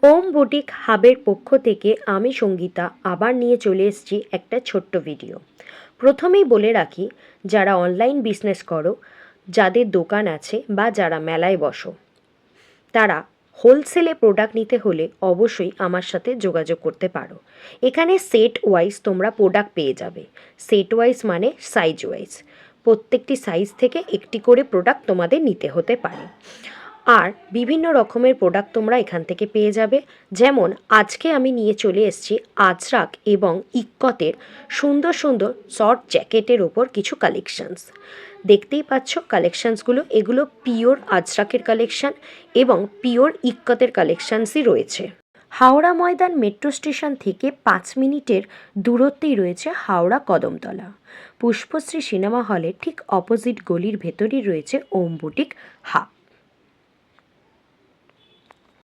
ওম boutique হাবের পক্ষ থেকে আমি সঙ্গীতা আবার নিয়ে চলে এসেছি একটা ছোট্ট ভিডিও। প্রথমেই বলে রাখি, যারা অনলাইন বিজনেস করো, যাদের দোকান আছে বা যারা মেলায় বসো, তারা হোলসেলে প্রোডাক্ট নিতে হলে অবশ্যই আমার সাথে যোগাযোগ করতে পারো। এখানে সেট ওয়াইজ তোমরা প্রোডাক্ট পেয়ে যাবে। সেট ওয়াইজ মানে সাইজ ওয়াইজ, প্রত্যেকটি সাইজ থেকে একটি করে প্রোডাক্ট তোমাদের নিতে হতে পারে। আর বিভিন্ন রকমের প্রোডাক্ট তোমরা এখান থেকে পেয়ে যাবে। যেমন আজকে আমি নিয়ে চলে এসেছি আজরাক এবং ইক্কতের সুন্দর সুন্দর শর্ট জ্যাকেটের ওপর কিছু কালেকশানস। দেখতেই পাচ্ছ কালেকশানসগুলো, এগুলো পিওর আজরাকের কালেকশান এবং পিওর ইক্কতের কালেকশানসই রয়েছে। হাওড়া ময়দান মেট্রো স্টেশন থেকে 5 মিনিটের দূরত্বেই রয়েছে হাওড়া কদমতলা। পুষ্পশ্রী সিনেমা হলের ঠিক অপোজিট গলির ভেতরেই রয়েছে ওম বুটিক হাব।